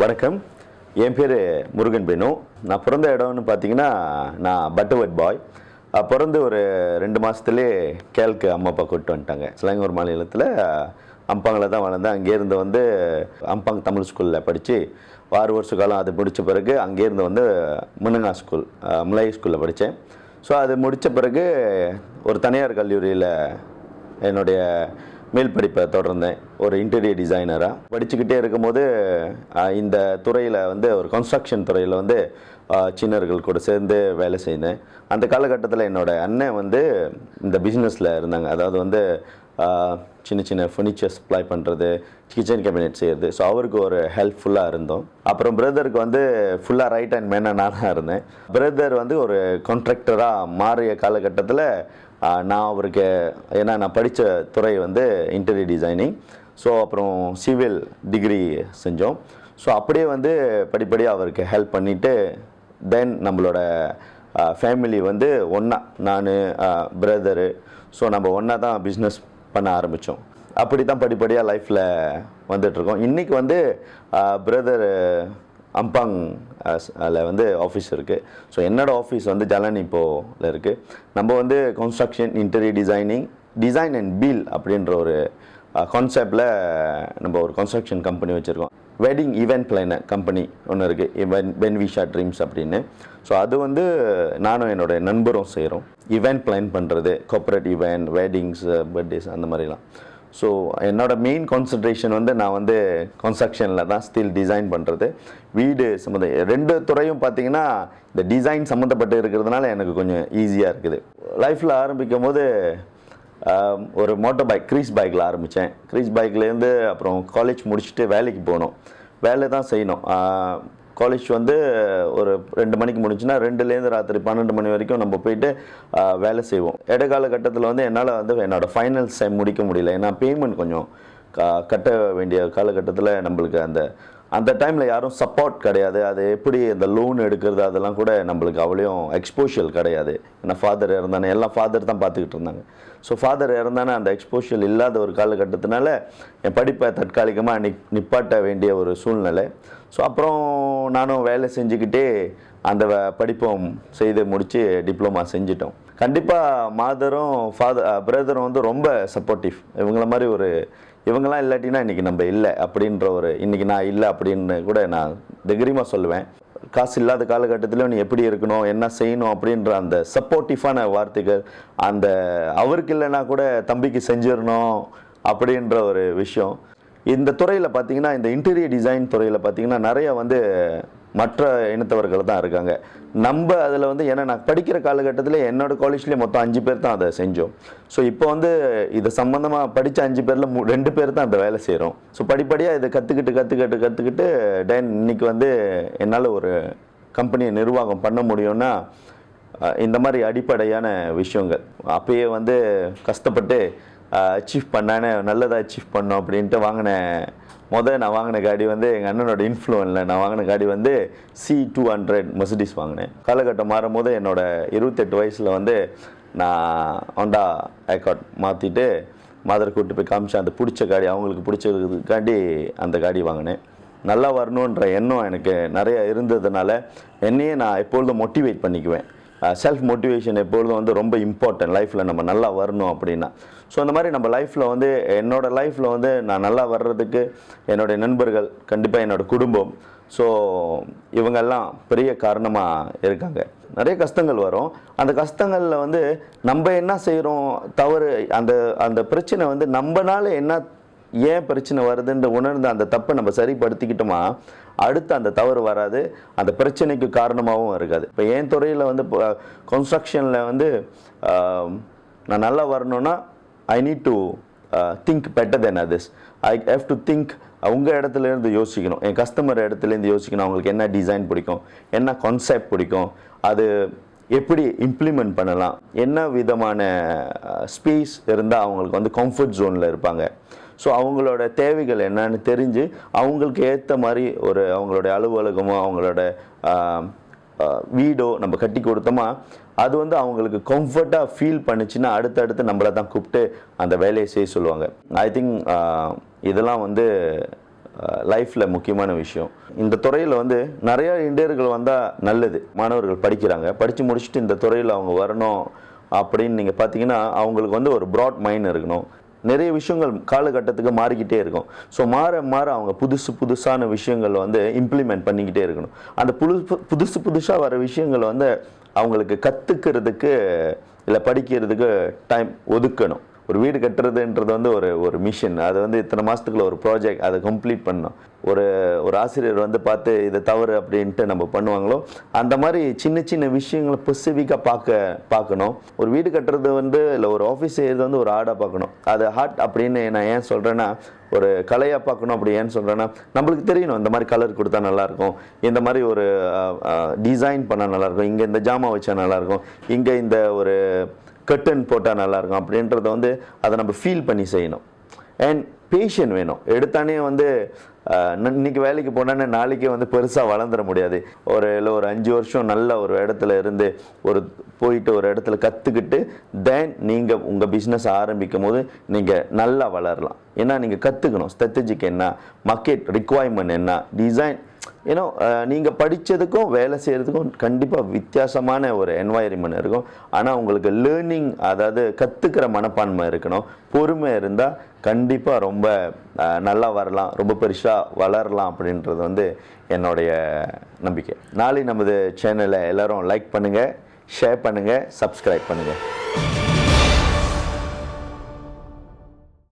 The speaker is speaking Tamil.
வணக்கம். என் பேர் முருகன் பேனு. நான் பிறந்த இடம்னு பார்த்தீங்கன்னா, நான் பட்டர்வர்த் பாய். பிறந்து ஒரு 2 மாதத்துலேயே கேலுக்கு அம்மா அப்பா கூப்பிட்டு வந்துட்டாங்க. சிலங்கூர் மாநிலத்தில் அம்பாங்கில் தான் வளர்ந்தேன். அங்கேருந்து வந்து அம்பாங் தமிழ் ஸ்கூலில் படித்து 6 வருஷ காலம் அது முடித்த பிறகு அங்கேருந்து வந்து முன்னங்கா ஸ்கூல் முலை ஸ்கூலில் படித்தேன். ஸோ அது முடித்த பிறகு ஒரு தனியார் கல்லூரியில் என்னுடைய மேல் படிப்பை தொடர்ந்தேன். ஒரு இன்டீரியர் டிசைனராக படிச்சுக்கிட்டே இருக்கும்போது இந்த துறையில் வந்து ஒரு கன்ஸ்ட்ரக்ஷன் துறையில் வந்து சீனர்கள் கூட சேர்ந்து வேலை செய்தேன். அந்த காலகட்டத்தில் என்னோடய அண்ணன் வந்து இந்த பிஸ்னஸில் இருந்தாங்க. அதாவது வந்து சின்ன சின்ன ஃபர்னிச்சர் சப்ளை பண்ணுறது, கிச்சன் கேபினெட் செய்கிறது. ஸோ அவருக்கு ஒரு ஹெல்ப்ஃபுல்லாக இருந்தோம். அப்புறம் பிரதருக்கு வந்து ஃபுல்லாக ரைட் ஹேண்ட் மேனாக நான் தான் இருந்தேன். பிரதர் வந்து ஒரு கான்ட்ராக்டராக மாறிய காலகட்டத்தில் நான் அவருக்கு, ஏன்னா நான் படித்த துறை வந்து இன்டீரியர் டிசைனிங். ஸோ அப்புறம் சிவில் டிகிரி செஞ்சோம். ஸோ அப்படியே வந்து படிப்படியாக அவருக்கு ஹெல்ப் பண்ணிவிட்டு தென் நம்மளோட ஃபேமிலி வந்து ஒன்றா, நான் பிரதரு, ஸோ நம்ம ஒன்றா தான் பிஸ்னஸ் பண்ண ஆரம்பித்தோம். அப்படி தான் படிப்படியாக லைஃப்பில் வந்துட்டுருக்கோம். இன்றைக்கி வந்து பிரதர் அம்பாங் வந்து ஆஃபீஸ் இருக்குது. ஸோ என்னோடய ஆஃபீஸ் வந்து ஜலானிப்போவில் இருக்குது. நம்ம வந்து construction, interior design and bill அப்படின்ற ஒரு கான்செப்டில் நம்ம ஒரு கன்ஸ்ட்ரக்ஷன் கம்பெனி வச்சுருக்கோம். வெட்டிங் ஈவெண்ட் பிளானர் கம்பெனி ஒன்று இருக்குது, பென்விஷா ட்ரீம்ஸ் அப்படின்னு. ஸோ அது வந்து நானும் என்னோடய நண்பரும் செய்கிறோம். ஈவெண்ட் பிளான் பண்ணுறது, கார்ப்பரேட் ஈவெண்ட், வெட்டிங்ஸ், பர்த்டேஸ் அந்த மாதிரிலாம். ஸோ என்னோடய மெயின் கான்சன்ட்ரேஷன் வந்து நான் வந்து கன்ஸ்ட்ரக்ஷனில் தான் ஸ்டில் டிசைன் பண்ணுறது. வீடு சம்மந்தம் 2 துறையும் பார்த்திங்கன்னா இந்த டிசைன் சம்மந்தப்பட்டு இருக்கிறதுனால எனக்கு கொஞ்சம் ஈஸியாக இருக்குது. லைஃப்பில் ஆரம்பிக்கும் போது ஒரு மோட்டர் பைக், க்ரீஸ் பைக்கில் ஆரம்பித்தேன். க்ரீஸ் பைக்லேருந்து அப்புறம் காலேஜ் முடிச்சுட்டு வேலைக்கு போனோம். வேலை தான் செய்யணும். காலேஜ் வந்து ஒரு 2 மணிக்கு முடிச்சுன்னா 2லேருந்து ராத்திரி 12 மணி வரைக்கும் நம்ம போயிட்டு வேலை செய்வோம். இடைக்காலகட்டத்தில் வந்து என்னால் வந்து என்னோடய ஃபைனல் செம் முடிக்க முடியல. ஏன்னா பேமெண்ட் கொஞ்சம் கட்ட வேண்டிய காலகட்டத்தில் நம்மளுக்கு அந்த டைமில் யாரும் சப்போர்ட் கிடையாது. அது எப்படி இந்த லோன் எடுக்கிறது அதெல்லாம் கூட நம்மளுக்கு அவ்வளோயும் எக்ஸ்போஷல் கிடையாது. ஏன்னா ஃபாதர் இறந்தானே, எல்லாம் ஃபாதர் தான் பார்த்துக்கிட்டு இருந்தாங்க. ஸோ ஃபாதர் இறந்தானே அந்த எக்ஸ்போஷல் இல்லாத ஒரு காலகட்டத்தினால என் படிப்பை தற்காலிகமாக நிப்பாட்ட வேண்டிய ஒரு சூழ்நிலை. ஸோ அப்புறம் நானும் வேலை செஞ்சுக்கிட்டே அந்த படிப்பும் செய்து முடித்து டிப்ளமா செஞ்சிட்டோம். கண்டிப்பாக மாதரும் பிரதரும் வந்து ரொம்ப சப்போர்ட்டிவ். இவங்கள மாதிரி இவங்கெல்லாம் இல்லாட்டினா இன்றைக்கி நம்ம இல்லை அப்படின்ற இன்றைக்கி நான் இல்லை அப்படின்னு கூட நான் தைரியமாக சொல்லுவேன். காசு இல்லாத காலகட்டத்திலும் நீ எப்படி இருக்கணும், என்ன செய்யணும் அப்படின்ற அந்த சப்போர்ட்டிவான வார்த்தைகள், அவருக்கு இல்லைன்னா கூட தம்பிக்கு செஞ்சிடணும் அப்படின்ற ஒரு விஷயம். இந்த துறையில் பார்த்திங்கன்னா, இந்த இன்டீரியர் டிசைன் துறையில் பார்த்திங்கன்னா நிறைய வந்து மற்ற இனத்தவர்கள் தான் இருக்காங்க. நம்ம அதில் வந்து, ஏன்னா நான் படிக்கிற காலகட்டத்தில் என்னோடய காலேஜ்லேயே மொத்தம் 5 பேர் தான் அதை செஞ்சோம். ஸோ இப்போ வந்து இது சம்மந்தமாக படித்த 5 பேரில் 2 பேர் தான் அந்த வேலை செய்கிறோம். ஸோ படிப்படியாக இதை கற்றுக்கிட்டு இன்றைக்கி வந்து என்னால் ஒரு கம்பெனியை நிர்வாகம் பண்ண முடியும்னா இந்த மாதிரி அடிப்படையான விஷயங்கள். அப்பயே வந்து கஷ்டப்பட்டு அச்சீவ் பண்ணானே, நல்லதாக அச்சீவ் பண்ணோம் அப்படின்ட்டு நான் வாங்கின காடி வந்து எங்கள் அண்ணனோட இன்ஃப்ளூவனில் நான் வாங்கின காடி வந்து C200 மெர்சிடிஸ் வாங்கினேன். காலகட்டம் மாறும்போது என்னோடய 28 வயசில் வந்து நான் ஹோண்டா அக்கார்ட் மாற்றிட்டு மாதரை கூப்பிட்டு போய் காமிச்சேன். அந்த பிடிச்ச காடி, அவங்களுக்கு பிடிச்சதுக்காண்டி அந்த காடி வாங்கினேன். நல்லா வரணுன்ற எண்ணம் எனக்கு நிறைய இருந்ததுனால என்னையே நான் எப்பொழுதும் மோட்டிவேட் பண்ணிக்குவேன். செல்ஃப் மோட்டிவேஷன் எப்பொழுதும் வந்து ரொம்ப இம்பார்ட்டன்ட் லைஃப்பில், நம்ம நல்லா வரணும் அப்படின்னா. ஸோ அந்த மாதிரி நம்ம லைஃப்பில் வந்து, என்னோடய லைஃப்பில் வந்து நான் நல்லா வர்றதுக்கு என்னுடைய நண்பர்கள், கண்டிப்பாக என்னோடய குடும்பம், ஸோ இவங்கெல்லாம் பெரிய காரணமாக இருக்காங்க. நிறைய கஷ்டங்கள் வரும். அந்த கஷ்டங்களில் வந்து நம்ம என்ன செய்கிறோம் தவறு, அந்த பிரச்சனை வந்து நம்மனால ஏன் பிரச்சனை வருதுன்ற உணர்ந்து அந்த தப்பை நம்ம சரிப்படுத்திக்கிட்டோமா அடுத்து அந்த தவறு வராது, அந்த பிரச்சனைக்கு காரணமாகவும் இருக்காது. இப்போ என் துறையில் வந்து கன்ஸ்ட்ரக்ஷனில் வந்து நான் நல்லா வரணும்னா I need to think better then others. I have to think, உங்கள் இடத்துலேருந்து யோசிக்கணும், என் கஸ்டமர் இடத்துலேருந்து யோசிக்கணும். அவங்களுக்கு என்ன டிசைன் பிடிக்கும், என்ன கான்செப்ட் பிடிக்கும், அது எப்படி இம்ப்ளிமெண்ட் பண்ணலாம், என்ன விதமான ஸ்பேஸ் இருந்தால் அவங்களுக்கு வந்து கம்ஃபர்ட் ஜோனில் இருப்பாங்க. ஸோ அவங்களோட தேவைகள் என்னன்னு தெரிஞ்சு அவங்களுக்கு ஏற்ற மாதிரி அவங்களுடைய அலுவலகமோ அவங்களோட வீடோ நம்ம கட்டி கொடுத்தோமா அது வந்து அவங்களுக்கு கம்ஃபர்ட்டாக ஃபீல் பண்ணிச்சுன்னா அடுத்தடுத்து நம்மளை தான் கூப்பிட்டு அந்த வேலையை செய்ய சொல்லுவாங்க. ஐ திங்க் இதெல்லாம் வந்து லைஃப்பில் முக்கியமான விஷயம். இந்த துறையில் வந்து நிறையா இந்தியர்கள் வந்தால் நல்லது. மாணவர்கள் படித்து முடிச்சுட்டு இந்த துறையில் அவங்க வரணும் அப்படின்னு நீங்கள் பார்த்தீங்கன்னா அவங்களுக்கு வந்து ஒரு ப்ராட் மைண்ட் இருக்கணும். நிறைய விஷயங்கள் காலகட்டத்துக்கு மாறிக்கிட்டே இருக்கும். ஸோ மாற அவங்க புதுசான விஷயங்கள் வந்து இம்ப்ளிமெண்ட் பண்ணிக்கிட்டே இருக்கணும். அந்த புதுசாக வர விஷயங்கள் வந்து அவங்களுக்கு கற்றுக்கிறதுக்கு இல்லை படிக்கிறதுக்கு டைம் ஒதுக்கணும். ஒரு வீடு கட்டுறதுன்றது வந்து ஒரு மிஷன். அது வந்து இத்தனை மாதத்துக்குள்ள ஒரு ப்ராஜெக்ட், அதை கம்ப்ளீட் பண்ணணும். ஒரு ஆசிரியர் வந்து பார்த்து இதை தவறு அப்படின்ட்டு நம்ம பண்ணுவாங்களோ அந்த மாதிரி சின்ன விஷயங்களை ஸ்பெசிஃபிக்காக பார்க்கணும். ஒரு வீடு கட்டுறது வந்து இல்லை ஒரு ஆஃபீஸ் செய்கிறது வந்து ஒரு ஆர்டாக பார்க்கணும். அது ஹார்ட் அப்படின்னு நான் ஏன் சொல்கிறேன்னா ஒரு கலையாக பார்க்கணும். அப்படி ஏன்னு சொல்கிறேன்னா நம்மளுக்கு தெரியணும் இந்த மாதிரி கலர் கொடுத்தா நல்லாயிருக்கும், இந்த மாதிரி ஒரு டிசைன் பண்ணால் நல்லாயிருக்கும், இங்கே இந்த ஜாமா வச்சா நல்லாயிருக்கும், இங்கே இந்த ஒரு கர்டன் போட்டால் நல்லாயிருக்கும் அப்படின்றத வந்து அதை நம்ம ஃபீல் பண்ணி செய்யணும். அண்ட் பேஷன் வேணும். எடுத்தானே வந்து இன்னைக்கு வேலைக்கு போனோன்னே நாளைக்கே வந்து பெருசாக வளர்ந்துட முடியாது. இல்லை ஒரு 5 வருஷம் நல்ல ஒரு இடத்துல இருந்து போயிட்டு ஒரு இடத்துல கற்றுக்கிட்டு தென் நீங்கள் உங்கள் பிஸ்னஸ் ஆரம்பிக்கும் போது நீங்கள் நல்லா வளரலாம். ஏன்னா நீங்கள் கற்றுக்கணும் ஸ்ட்ராட்டஜிக் என்ன, மார்க்கெட் ரிக்வயர்மெண்ட் என்ன, டிசைன். ஏன்னா நீங்கள் படித்ததுக்கும் வேலை செய்கிறதுக்கும் கண்டிப்பாக வித்தியாசமான ஒரு என்வாயர்மெண்ட் இருக்கும். ஆனால் உங்களுக்கு லேர்னிங், அதாவது கற்றுக்கிற மனப்பான்மை இருக்கணும். பொறுமை இருந்தால் கண்டிப்பாக ரொம்ப நல்லா வரலாம், ரொம்ப பெருசாக வளரலாம் அப்படின்றது வந்து என்னுடைய நம்பிக்கை. நாளை நமது சேனலை எல்லோரும் லைக் பண்ணுங்கள், ஷேர் பண்ணுங்கள், சப்ஸ்கிரைப் பண்ணுங்கள்.